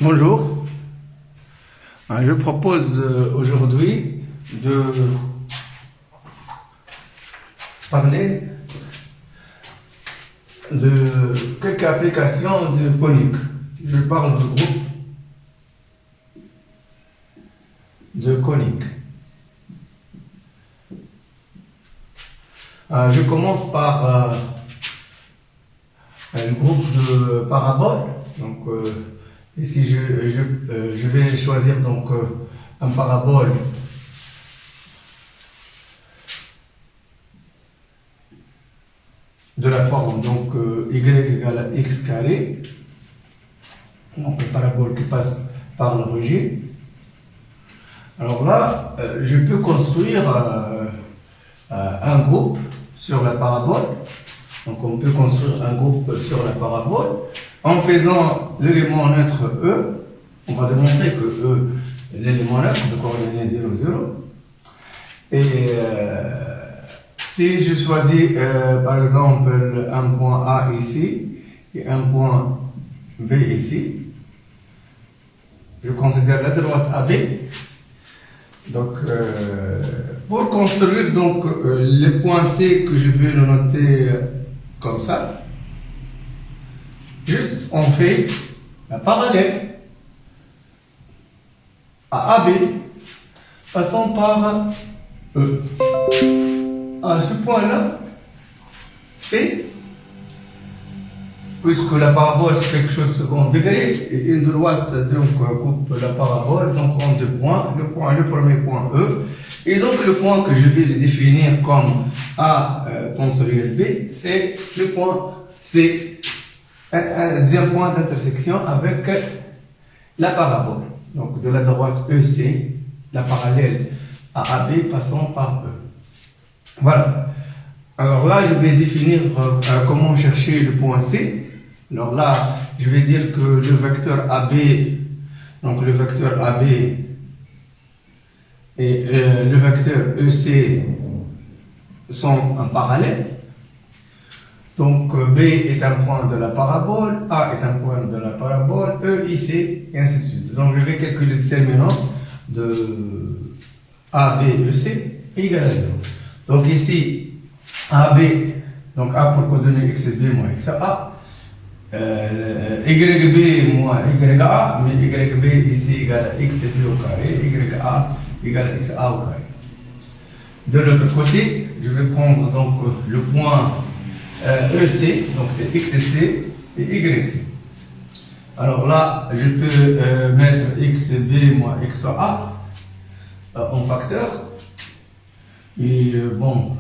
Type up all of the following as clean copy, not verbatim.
Bonjour. Je propose aujourd'hui de parler de quelques applications de conique. Je parle de groupe de conique. Je commence par un groupe de paraboles. Donc, ici, je vais choisir donc un parabole de la forme donc y égale à x carré, donc le parabole qui passe par l'origine. Alors là, je peux construire un groupe sur la parabole. Donc on peut construire un groupe sur la parabole en faisant l'élément neutre E. On va démontrer que E, l'élément neutre de coordonnées 0, 0. Et si je choisis par exemple un point A ici et un point B ici, je considère la droite AB. Donc, pour construire donc le point C que je vais le noter comme ça, juste on fait la parallèle à AB passant par E. À ce point-là, C, puisque la parabole c'est quelque chose de second degré, et une droite donc coupe la parabole donc en deux points, le premier point E, et donc le point que je vais le définir comme A tensoriel B, c'est le point C, un deuxième point d'intersection avec la parabole. Donc de la droite EC, la parallèle à AB passant par E. Voilà. Alors là, je vais définir comment chercher le point C. Alors là, je vais dire que le vecteur AB, donc le vecteur AB et le vecteur EC sont en parallèle. Donc B est un point de la parabole, A est un point de la parabole, E, IC, et ainsi de suite. Donc je vais calculer le déterminant de AB, EC égale à 0. Donc ici, AB, donc A pour coordonner XB moins XA, YB moins YA, mais YB ici égale à XB au carré, YA égale à XA au carré. De l'autre côté, je vais prendre donc le point EC, donc c'est XC et YC. Alors là, je peux mettre XB moins XA en facteur. Et bon,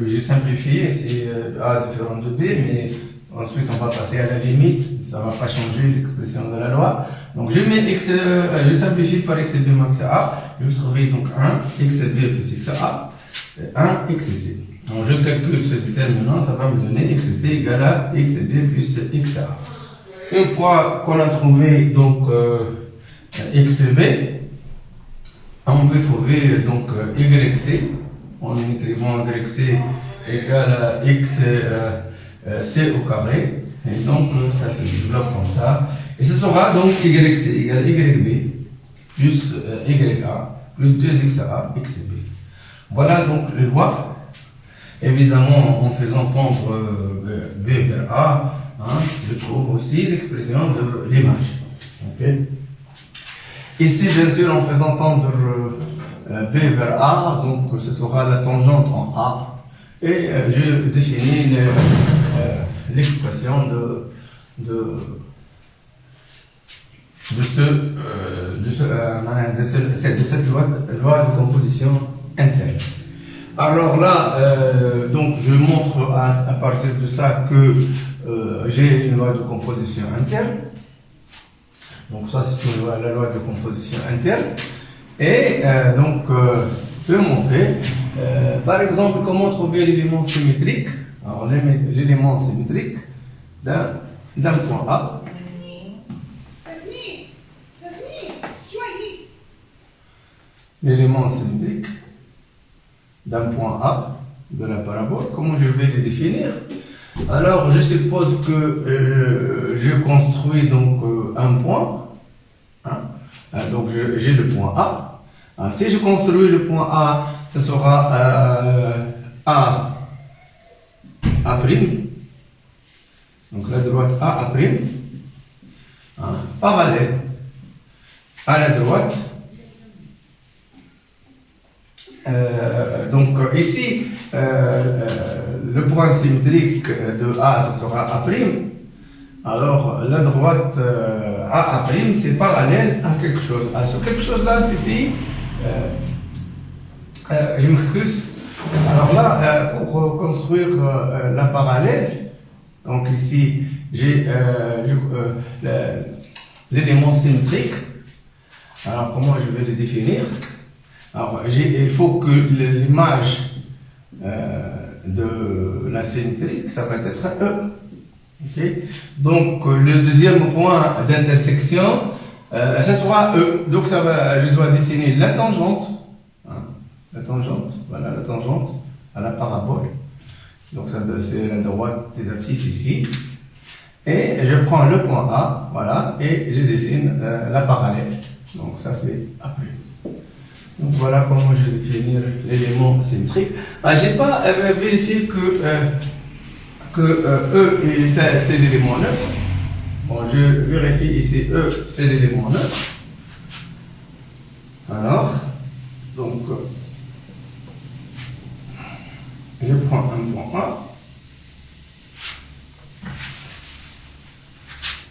j'ai simplifié, c'est A différent de B, mais ensuite on va passer à la limite, ça ne va pas changer l'expression de la loi. Donc je mets je simplifie par XB moins XA, je vais trouver donc 1 XB plus XA, 1 XC. Donc je calcule ce déterminant, ça va me donner XC égale à XB plus XA. Une fois qu'on a trouvé donc XB, on peut trouver donc YC. En écrivant YC égale à XC au carré. Et donc, ça se développe comme ça. Et ce sera donc YC égale à YB plus YA plus 2XA XB. Voilà donc les lois. Évidemment, en faisant tendre B vers A, je trouve aussi l'expression de l'image. Okay. Ici, bien sûr, en faisant tendre B vers A, donc ce sera la tangente en A, et je définis l'expression de cette loi de composition interne. Alors là, donc je montre à partir de ça que j'ai une loi de composition interne. Donc ça c'est la loi de composition interne. Et donc, je peux montrer, par exemple, comment trouver l'élément symétrique. Alors, l'élément symétrique d'un point A. L'élément symétrique d'un point A de la parabole, comment je vais le définir? Alors, je suppose que je construis donc un point Donc j'ai le point A. Si je construis le point A, ce sera A prime. Donc la droite A prime. Parallèle à la droite. Donc ici, le point symétrique de A, ce sera A'. Alors la droite A', c'est parallèle à quelque chose. Ce quelque chose là, c'est ici. Je m'excuse. Alors là, pour construire la parallèle, donc ici, j'ai l'élément symétrique. Alors comment je vais le définir? Alors, il faut que l'image de la symétrique, ça va être E. Okay? Donc, le deuxième point d'intersection, ça sera E. Donc, je dois dessiner la tangente. La tangente, voilà la tangente à la parabole. Donc, c'est la droite des abscisses ici. Et je prends le point A, voilà, et je dessine la parallèle. Donc, ça c'est A+. Donc voilà comment je vais définir l'élément symétrique. J'ai pas vérifié que E c'est l'élément neutre. Bon, je vérifie ici E c'est l'élément neutre. Alors, donc je prends un point A.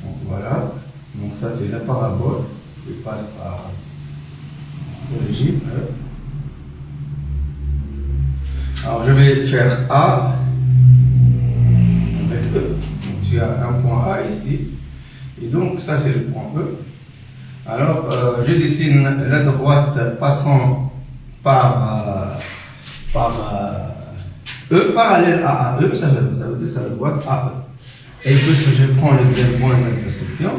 Donc voilà. Donc ça c'est la parabole qui passe par le régime E. Alors je vais faire A avec E. Donc tu as un point A ici. Et donc ça c'est le point E. Alors je dessine la droite passant par E, parallèle à E, ça veut dire la droite à E. Et puisque je prends le deuxième point d'intersection,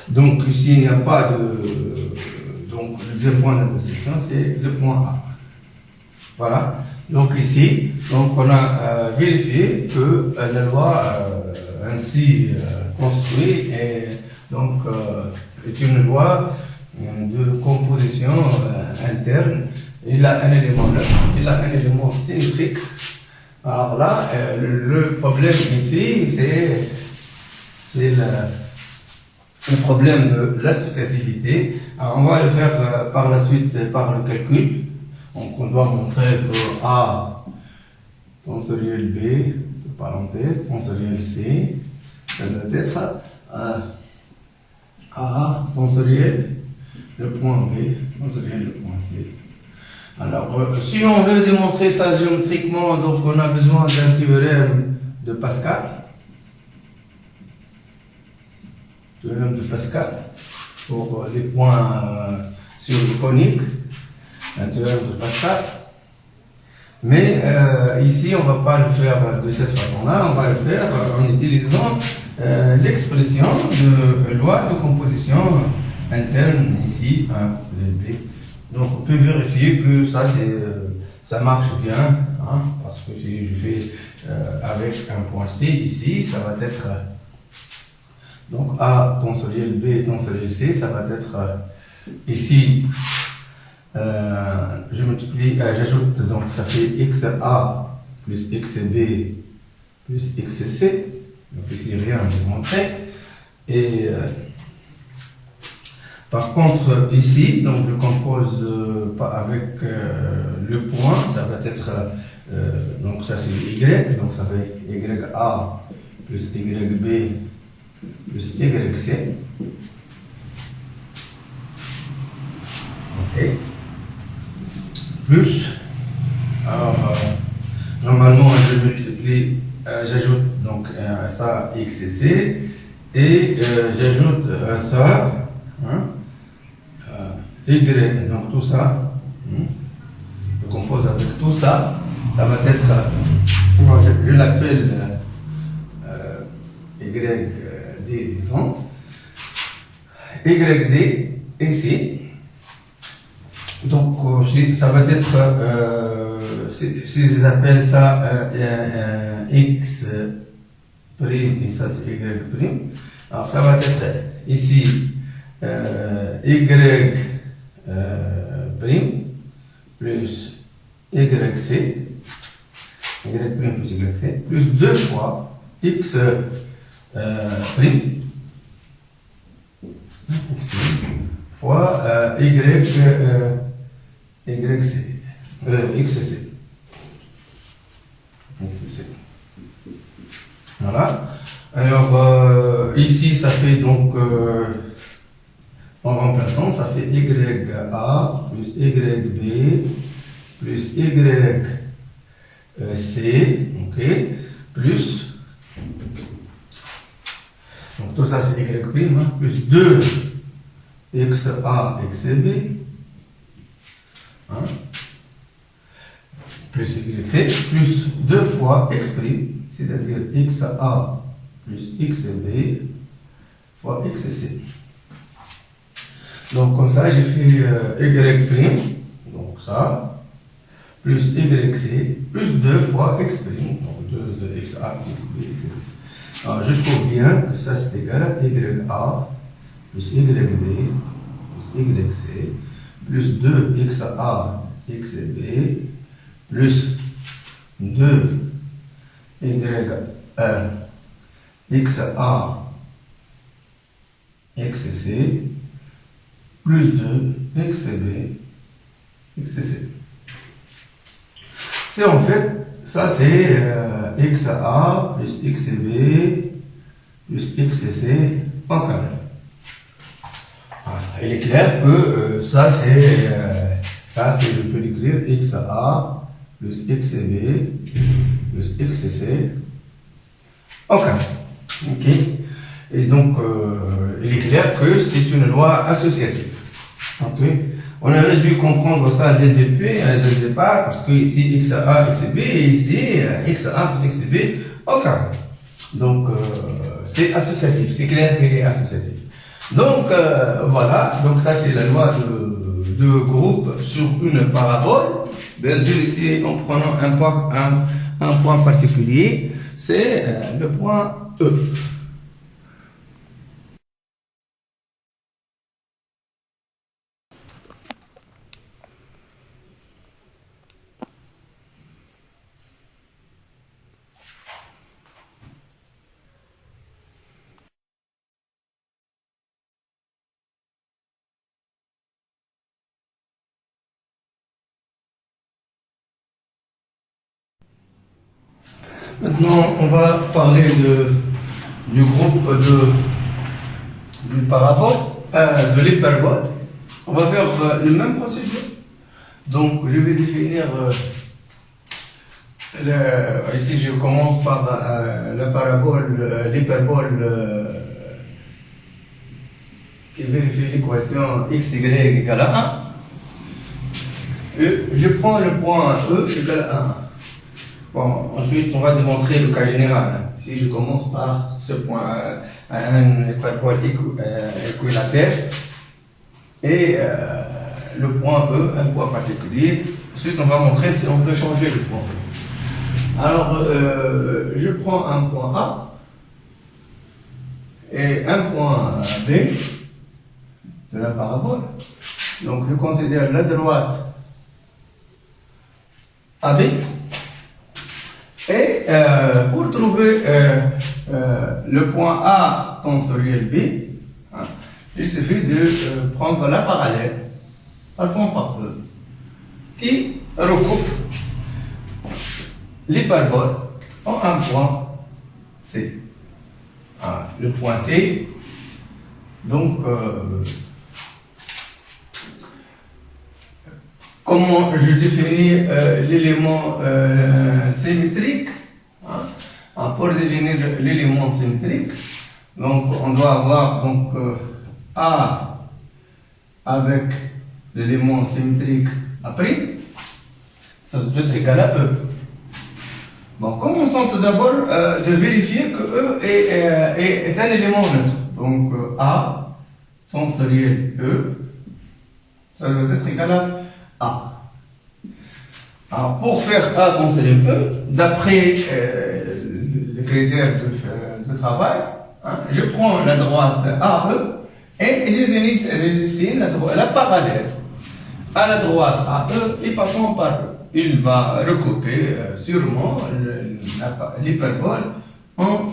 donc ici il n'y a pas de... Donc le deuxième point d'intersection c'est le point A. Voilà. Donc ici, donc on a vérifié que la loi ainsi construite est une loi de composition interne. Il a un élément neutre, il a un élément symétrique. Alors là, le problème ici, c'est le problème de l'associativité. On va le faire par la suite par le calcul. Donc on doit montrer que A tensoriel B, parenthèse, tensoriel C, ça doit être A tensoriel le point B, tensoriel le point C. Alors, si on veut démontrer ça géométriquement, donc on a besoin d'un théorème de Pascal. Théorème de Pascal pour les points sur le conique. Un théorème de Pascal. Mais ici, on ne va pas le faire de cette façon-là, on va le faire en utilisant l'expression de loi de composition interne ici, B. Donc on peut vérifier que ça marche bien, hein, parce que si je fais avec un point C ici, ça va être donc A tensoriel B tensoriel C, ça va être ici, je multiplie, j'ajoute, donc ça fait XA plus XB plus XC, donc ici rien à démontrer, et par contre, ici, donc je compose avec le point, ça va être, donc ça c'est Y, donc ça fait YA plus YB plus YC. Ok. Plus, alors, normalement je multiplie, j'ajoute donc ça XC et j'ajoute ça, hein, Y, donc tout ça, je compose avec tout ça, ça va être, moi je l'appelle YD, disons, YD ici, donc ça va être, si j'appelle ça X prime et ça c'est Y prime, alors ça va être ici y prime plus yc, y prime plus yc, plus 2 fois x prime fois xc. Voilà. Alors, ici, ça fait donc, en remplaçant, ça fait YA plus YB plus YC, ok, plus, donc tout ça c'est Y prime, hein, plus 2 XA XB, hein, plus YC, plus 2 fois X prime, c'est-à-dire XA plus XB fois XC. Donc comme ça, j'ai fait Y prime, donc ça, plus YC, plus 2 fois X prime, donc 2 XA plus XB, XC. Alors juste pour bien que ça c'est égal à YA plus YB plus YC, plus 2 XA XB, plus 2 XA XC, plus 2 XB XC. C'est en fait, ça c'est XA plus XB plus XC en carré. Voilà. Il est clair que ça c'est, je peux l'écrire XA plus XB plus XC en carré. Ok. Et donc, il est clair que c'est une loi associative. Ok. On aurait dû comprendre ça dès le départ, parce que ici XA, XB, et ici XA plus XB au carré. Donc, c'est associatif, c'est clair qu'il est associatif. Donc, voilà, donc ça c'est la loi de groupe sur une parabole. Bien sûr, ici, en prenant un point particulier, c'est le point E. Maintenant, on va parler du groupe du parabole, de l'hyperbole. On va faire le même procédure. Donc, je vais définir, ici je commence par la parabole, l'hyperbole qui vérifie l'équation x, y égale à 1. Et je prends le point E égale à 1. Bon, ensuite, on va démontrer le cas général. Si je commence par ce point, un hyperbole équilatère, et le point E, un point particulier. Ensuite, on va montrer si on peut changer le point E. Alors, je prends un point A et un point B de la parabole. Donc, je considère la droite AB. Et pour trouver le point A tensoriel B, hein, il suffit de prendre la parallèle, passant par E, qui recoupe l'hyperbole en un point C. Ah, le point C, donc, comment je définis l'élément symétrique, hein? Pour définir l'élément symétrique, donc on doit avoir donc, A avec l'élément symétrique A', ça doit être égal à E. Bon, commençons tout d'abord de vérifier que E est un élément neutre. Donc A tensoriel E, ça doit être égal à A. Alors, pour faire A tensoriel E, d'après les critères de travail, hein, je prends la droite AE Et je dessine la parallèle à la droite à E et passant par E. Il va recouper sûrement l'hyperbole en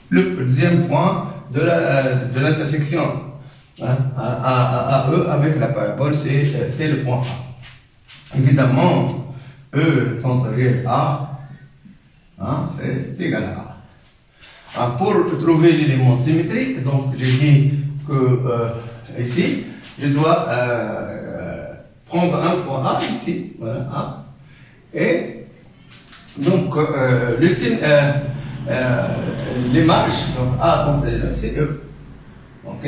le deuxième point de l'intersection à E avec la parabole, c'est le point A. Évidemment, E tensoriel A, c'est égal à A. Pour trouver l'élément symétrique, donc j'ai dit que ici, je dois prendre un point A ici, voilà, A, et donc l'image, donc A tensoriel, c'est E. Ok?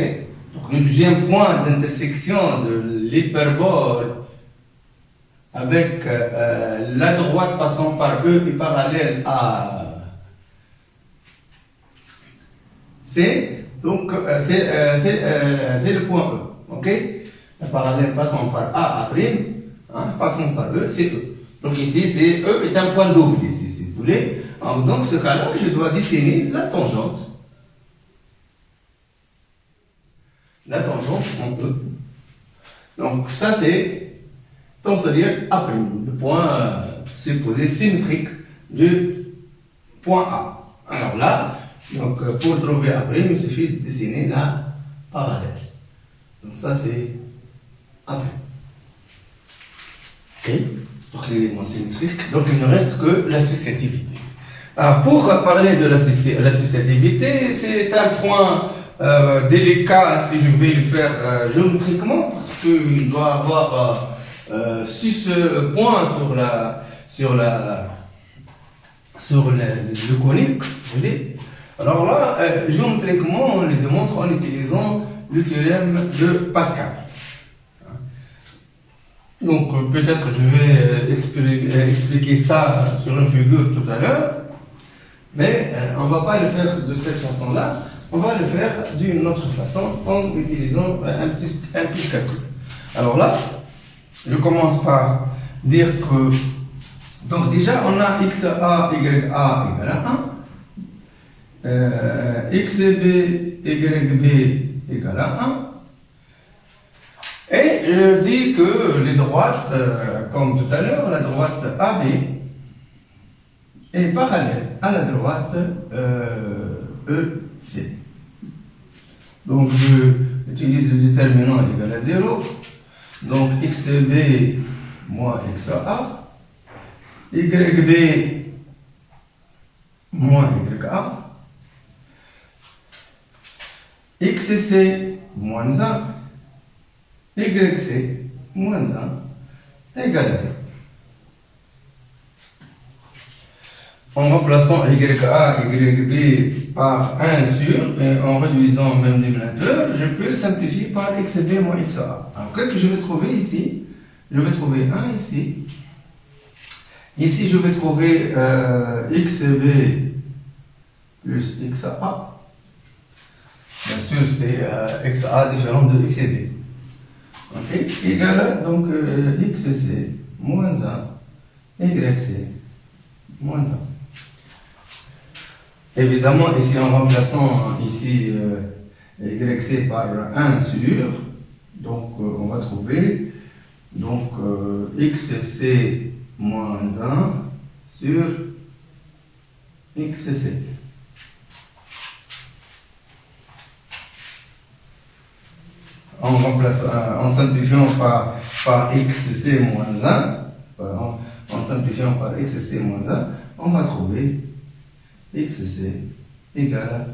Donc le deuxième point d'intersection de l'hyperbole avec la droite passant par E et parallèle à C, donc c'est le point E. Ok? La parallèle passant par A à prime, passant par E, c'est E. Donc ici, c'est E est un point double ici, si vous voulez. Alors, dans ce cas-là, je dois dessiner la tangente. La tangente en E. Donc ça c'est tensoriel A', le point supposé symétrique du point A. Alors là, donc, pour trouver A', il suffit de dessiner la parallèle. Donc ça c'est A'. Ok. Donc l'élément symétrique. Donc il ne reste que l'associativité. Alors, pour parler de l'associativité, c'est un point délicat si je vais le faire géométriquement, parce qu'il doit avoir 6 points sur le conique, vous voyez. Alors là, géométriquement, on les démontre en utilisant le théorème de Pascal. Donc peut-être je vais expliquer ça sur une figure tout à l'heure, mais on ne va pas le faire de cette façon-là. On va le faire d'une autre façon en utilisant un petit calcul. Alors là, je commence par dire que, donc déjà on a XA, YA égale à 1, XB, YB égale à 1, et je dis que les droites, comme tout à l'heure, la droite AB est parallèle à la droite EC. Donc je utilise le déterminant égal à 0. Donc XB moins XA, YB moins YA, XC moins 1, YC moins 1 égale à 0. En remplaçant YA, YB par 1 sur, et en réduisant le même dénominateur, je peux simplifier par XB moins XA. Alors qu'est-ce que je vais trouver ici? Je vais trouver 1 ici. Ici, je vais trouver XB plus XA. Bien sûr, c'est XA différent de XB. Ok, égal donc XC moins 1, YC moins 1. Évidemment, ici en remplaçant ici YC par 1 sur, donc on va trouver donc XC moins 1 sur XC. En simplifiant par XC moins 1, en simplifiant par XC moins 1, on va trouver XC égale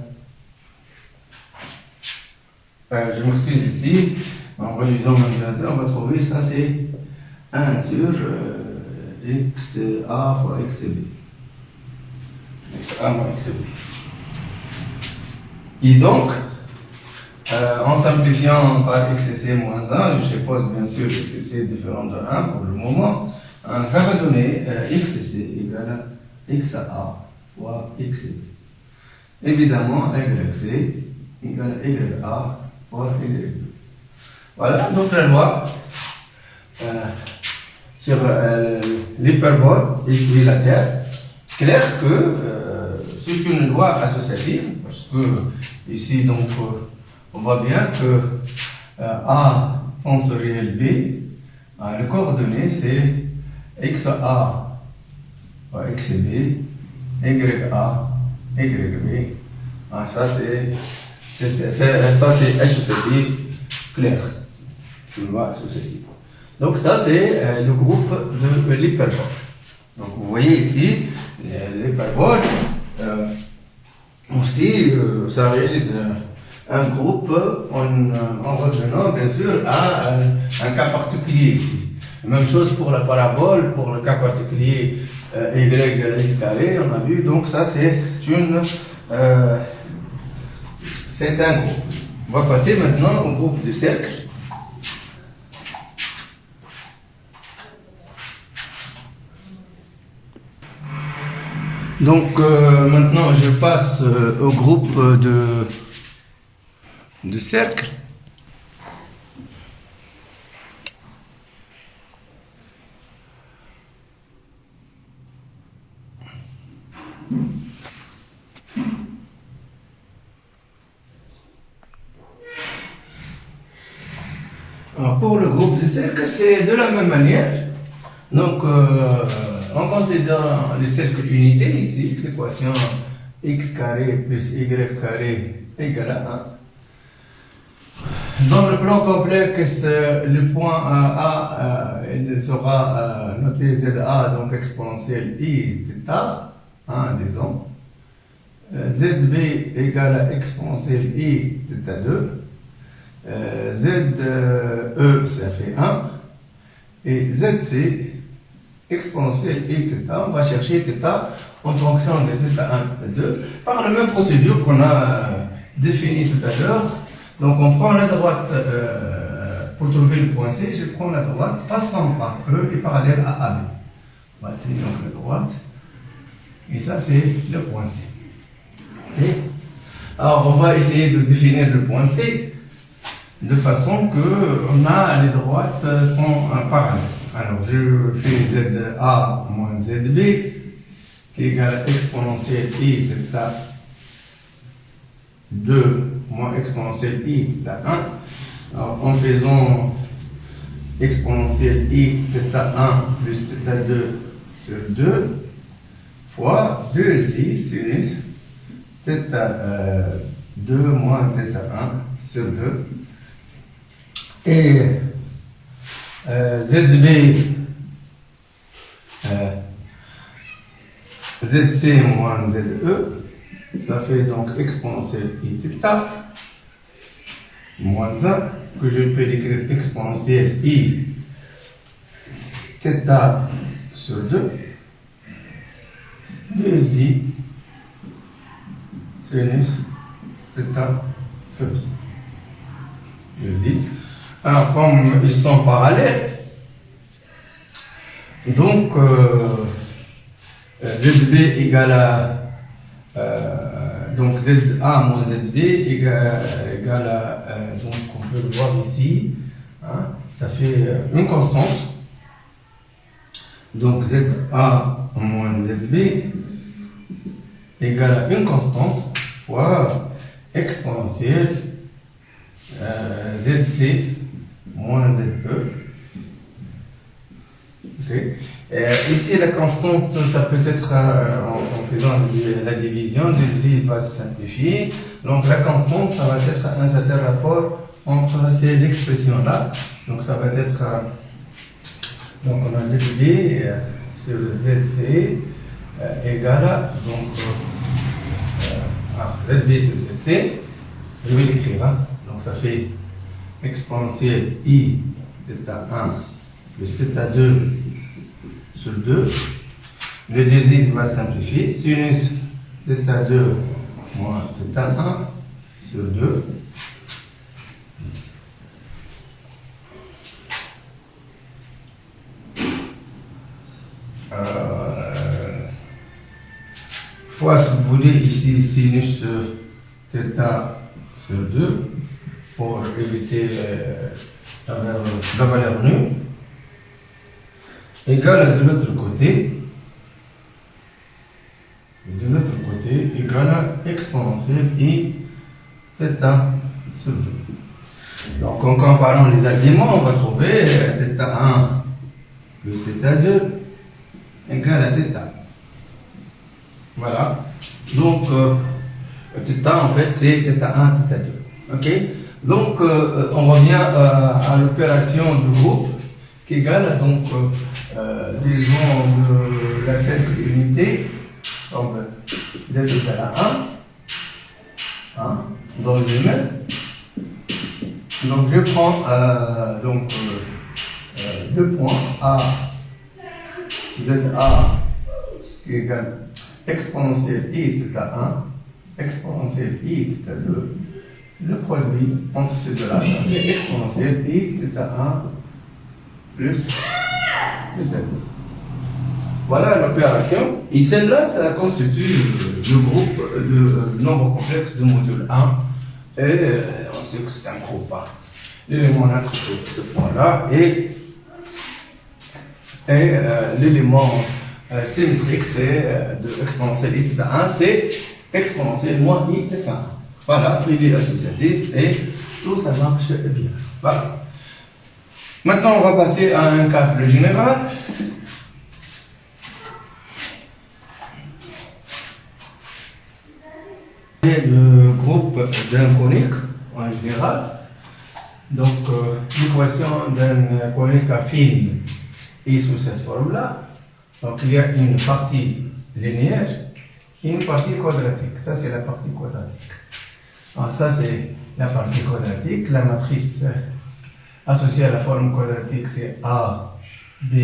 à... je m'excuse ici, en réduisant mon ordinateur, on va trouver ça c'est 1 sur XA fois XB. XA moins XB. Et donc, en simplifiant par XC moins 1, je suppose bien sûr XC différent de 1 pour le moment, ça va donner XC égale à XA fois XB. Évidemment, YC égale à YA fois YB. Voilà, donc la loi sur l'hyperbole équilatère. Clair que c'est une loi associative, parce que ici, donc, on voit bien que A tensoriel B, le coordonnée c'est XA, XB, YA, YB. Ça c'est SOCI clair. Tu vois, SOCI. Donc ça c'est le groupe de l'hyperbole. Donc vous voyez ici, l'hyperbole aussi ça réalise un groupe en revenant bien sûr à un cas particulier ici. Même chose pour la parabole, pour le cas particulier y égale x carré, on a vu. Donc ça c'est un groupe. On va passer maintenant au groupe de cercle. Donc maintenant je passe au groupe de cercle. Alors, pour le groupe de cercle, c'est de la même manière. Donc, en considérant les cercles unités, ici, l'équation x carré plus y carré égale à 1. Dans le plan complexe, le point A il sera noté ZA, donc exponentielle I θ, disons. ZB égale à exponentielle I θ2. ZE, ça fait 1. Et ZC, exponentielle I θ, on va chercher θ en fonction de θ1, θ2, par la même procédure qu'on a définie tout à l'heure. Donc on prend la droite, pour trouver le point C, je prends la droite passant par E et parallèle à AB. Voici donc la droite. Et ça c'est le point C. Okay. Alors on va essayer de définir le point C de façon que les droites sont parallèles. Alors je fais ZA moins ZB qui est égal à exponentielle I θ 2 moins exponentielle I θ 1. Alors en faisant exponentielle I θ 1 plus θ 2 sur 2 fois 2i sinus θ 2 moins θ 1 sur 2. Et ZB, ZC moins ZE, ça fait donc exponentielle I θ moins 1, que je peux écrire exponentielle I θ sur 2, 2i sinus θ sur 2. 2i. Alors, comme ils sont parallèles, donc ZB égale à donc ZA moins ZB égale à donc on peut le voir ici, ça fait une constante. Donc ZA moins ZB égale à une constante fois exponentielle ZC moins ZE. Okay. Ici, la constante, ça peut être en faisant la division, 2i va se simplifier. Donc, la constante, ça va être un certain rapport entre ces expressions-là. Donc, ça va être. Donc, on a ZB sur ZC égale à. Donc, ZB sur ZC. Je vais l'écrire. Donc, ça fait exponentielle I θ 1 plus θ 2 sur 2. Le 2i va simplifier. Sinus θ 2 moins θ 1 sur 2. Fois, si vous voulez, ici, sinus θ sur 2. Pour éviter la valeur nulle, égale de l'autre côté, égale à exponentielle I θ sur 2. Donc en comparant les arguments, on va trouver θ1 plus θ2 égale à θ. Voilà. Donc θ en fait c'est θ1, θ2. Ok. Donc on revient à l'opération de groupe qui égale donc disons la cercle unité. Donc z égale à 1 dans le même. Donc je prends deux points A, ZA qui égale exponentielle I θ1, exponentielle I θ2. Le produit entre ces deux-là, ça fait exponentielle I θ1 plus θ2. Voilà l'opération. Et celle-là, ça constitue le groupe de nombres complexes de module 1. Et on sait que c'est un groupe 1. L'élément neutre de ce point-là et l'élément symétrique, c'est de exponentielle I θ1, c'est exponentielle moins I θ1. Voilà, il est associatif et tout ça marche bien. Voilà. Maintenant, on va passer à un cas plus général. Le groupe d'un conique en général. Donc, l'équation d'un conique affine est sous cette forme-là. Donc, il y a une partie linéaire et une partie quadratique. Ça, c'est la partie quadratique. Alors, ça, c'est la partie quadratique. La matrice associée à la forme quadratique, c'est A, B,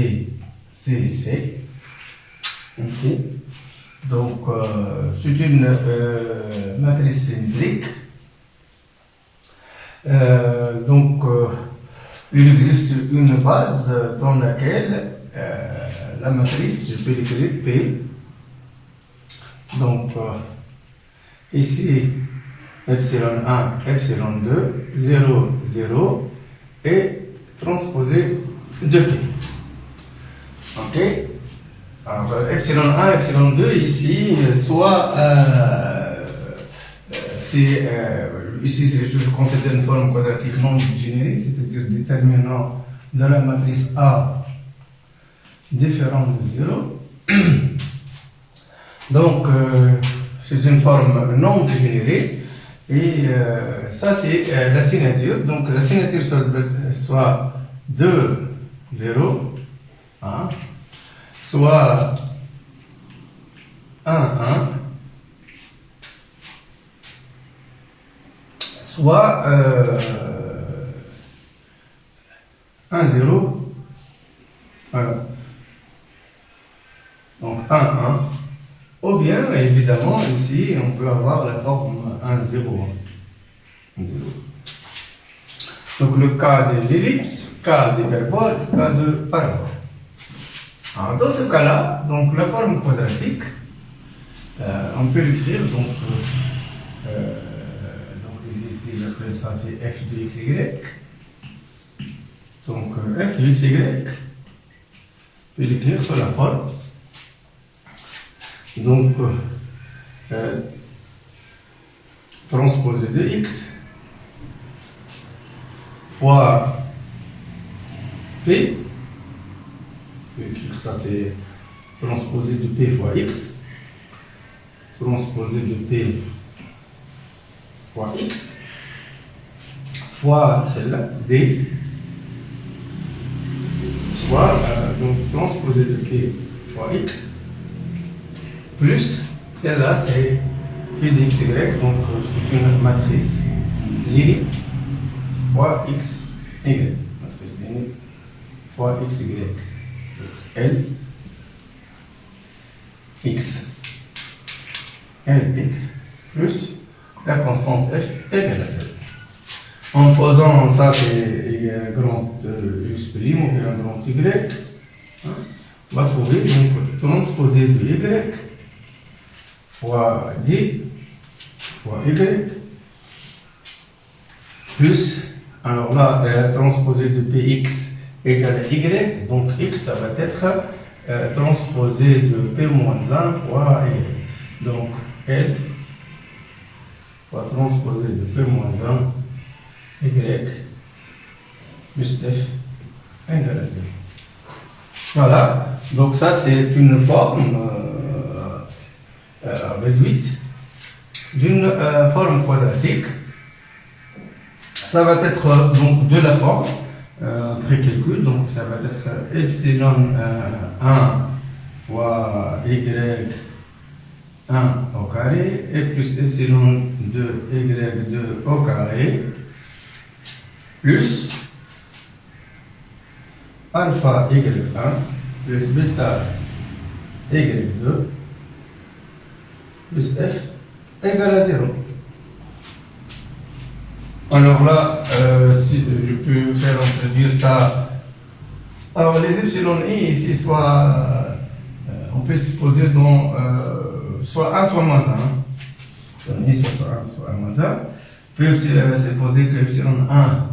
C, C. Okay. Donc, c'est une matrice symétrique. Il existe une base dans laquelle la matrice, je peux l'écrire P. Donc, ici, epsilon 1, epsilon 2, 0, 0, et transposé de P. Ok? Alors, epsilon 1, epsilon 2, ici, soit ici, je considère une forme quadratique non générique, c'est-à-dire déterminant de la matrice A différent de 0. Donc, c'est une forme non dégénérée. Et ça, c'est la signature. Donc, la signature soit 2, 0, hein, soit 1, 1, soit 1, 0, voilà. Donc 1, 1, ou bien évidemment ici on peut avoir la forme 1, 0. Donc le cas de l'ellipse, cas d'hyperbole, cas de parabole. Alors, dans ce cas-là, donc la forme quadratique, on peut l'écrire donc ici j'appelle ça c'est f de xy. Donc f de xy, je peux l'écrire sur la forme. Donc transposé de x fois p. Je peux écrire ça c'est transposé de p fois x. Transposé de p fois x fois celle-là, d, soit donc transposé de p fois x plus celle-là c'est phi de xy, donc c'est une matrice linéaire fois x y, matrice linéaire fois x y, donc L x plus la constante f égale à 0. En posant ça, c'est un grand x prime ou un grand y, on va trouver donc transposé de y fois d fois y plus, alors là, transposé de px égale à y, donc x ça va être transposé de p moins 1 fois y. Donc L va transposer de p moins 1 y plus f égale à 0. Voilà, donc ça c'est une forme réduite d'une forme quadratique. Ça va être donc de la forme pré-calcul, donc ça va être epsilon 1 fois y1 au carré et plus epsilon 2 y2 au carré plus alpha y1 plus bêta y2 plus f égale à 0. Alors là, si je peux faire introduire ça. Alors les epsilon i ici, soit on peut supposer dans soit 1 soit moins 1. Epsilon i soit 1 soit moins 1. On peut supposer que epsilon 1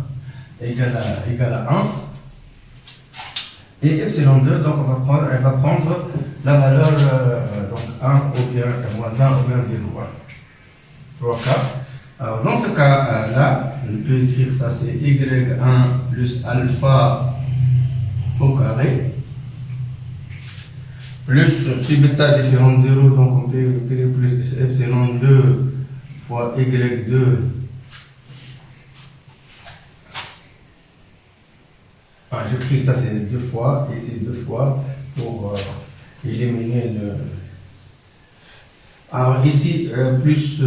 égale à 1. Et epsilon 2, donc elle va prendre la valeur donc 1 ou bien moins 1 ou bien 0. Voilà. 3 cas. Alors dans ce cas-là, je peux écrire ça, c'est y1 plus alpha au carré, plus si bêta différent de 0, donc on peut écrire plus epsilon 2 fois y2 j'écris ça, c'est 2 fois, ici 2 fois pour éliminer le. Alors ici, plus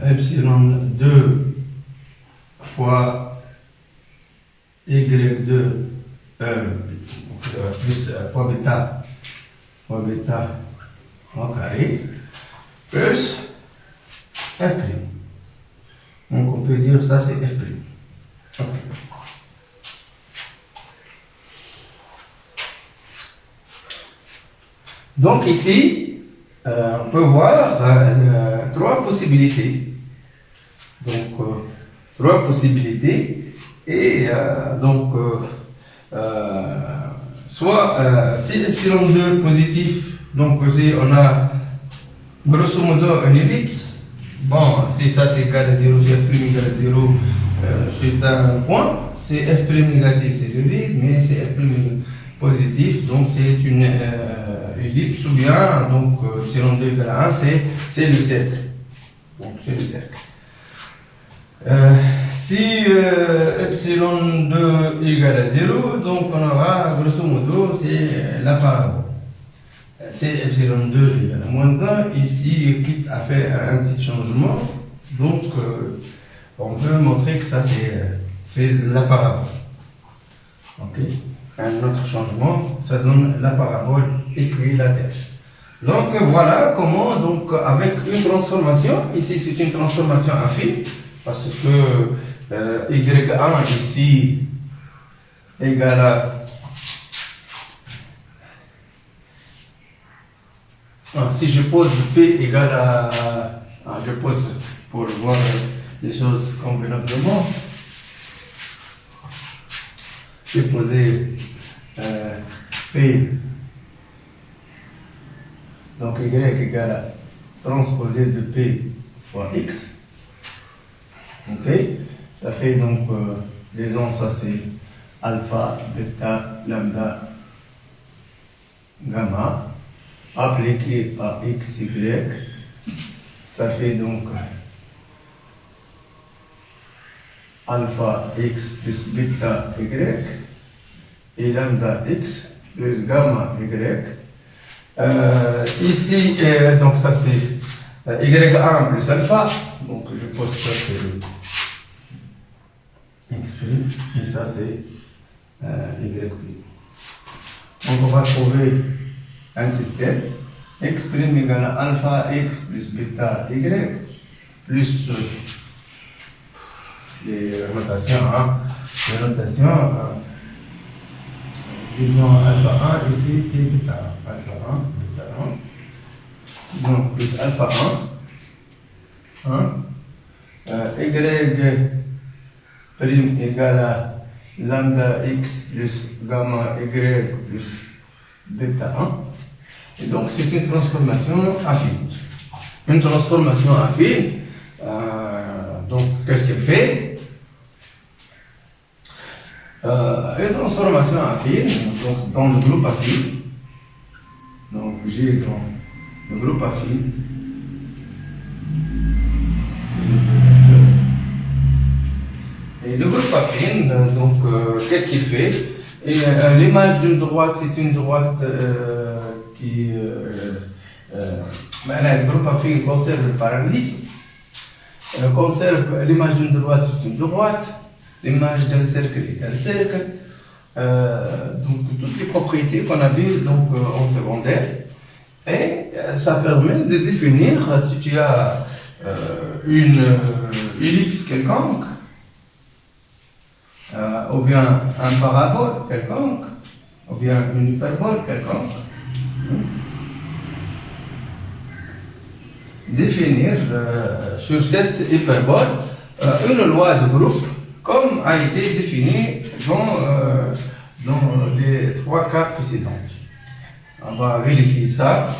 epsilon 2 fois y2 plus fois bêta au carré plus f'. Donc on peut dire ça c'est f'. Ok. Donc ici, on peut voir trois possibilités. Donc, trois possibilités. Et donc, soit si epsilon 2 positif, donc si on a grosso modo une ellipse, bon, si ça c'est égal à 0, si f' égale à 0, c'est un point. Si f' négatif, c'est le vide, mais si f' positif, donc c'est une ellipse, ou bien, donc, epsilon 2 égale à 1, c'est le cercle. Donc, c'est le cercle. Si epsilon 2 égale à 0, donc on aura, grosso modo, c'est la parabole. Si epsilon 2 égale à moins 1, ici, quitte à faire un petit changement, donc, on veut montrer que ça, c'est la parabole. Ok. Un autre changement, ça donne la parabole équilatère. Donc voilà comment, donc avec une transformation, ici c'est une transformation affine, parce que y1 ici égale à, si je pose p égale à, je pose pour voir les choses convenablement, je vais poser P, donc Y égale à transposé de P fois X. Ok, ça fait donc, disons, ça c'est alpha, bêta, lambda, gamma, appliqué à X, Y, ça fait donc alpha x plus bêta y et lambda x plus gamma y. Ici, donc ça c'est y1 plus alpha, donc je pose ça sur x', et ça c'est y'. Donc on va trouver un système x' égale à alpha x plus bêta y plus les notations, disons alpha 1, ici c'est bêta 1, alpha 1, donc plus alpha 1, y prime égale à lambda x plus gamma y plus bêta 1, et donc c'est une transformation affine. Une transformation affine, Donc, qu'est-ce qu'elle fait? Une transformation affine, donc dans le groupe affine. Donc, j'ai dans le groupe affine. Et le groupe affine, donc, qu'est-ce qu'il fait? L'image d'une droite, c'est une droite qui. Le groupe affine conserve le parallélisme. Conserve l'image d'une droite, c'est une droite. L'image d'un cercle est un cercle. Donc, toutes les propriétés qu'on a vues donc, en secondaire. Et ça permet de définir si tu as une ellipse quelconque, ou bien un parabole quelconque, ou bien une hyperbole quelconque. Définir sur cette hyperbole une loi de groupe comme a été définie dans les 3 cas précédents. On va vérifier ça.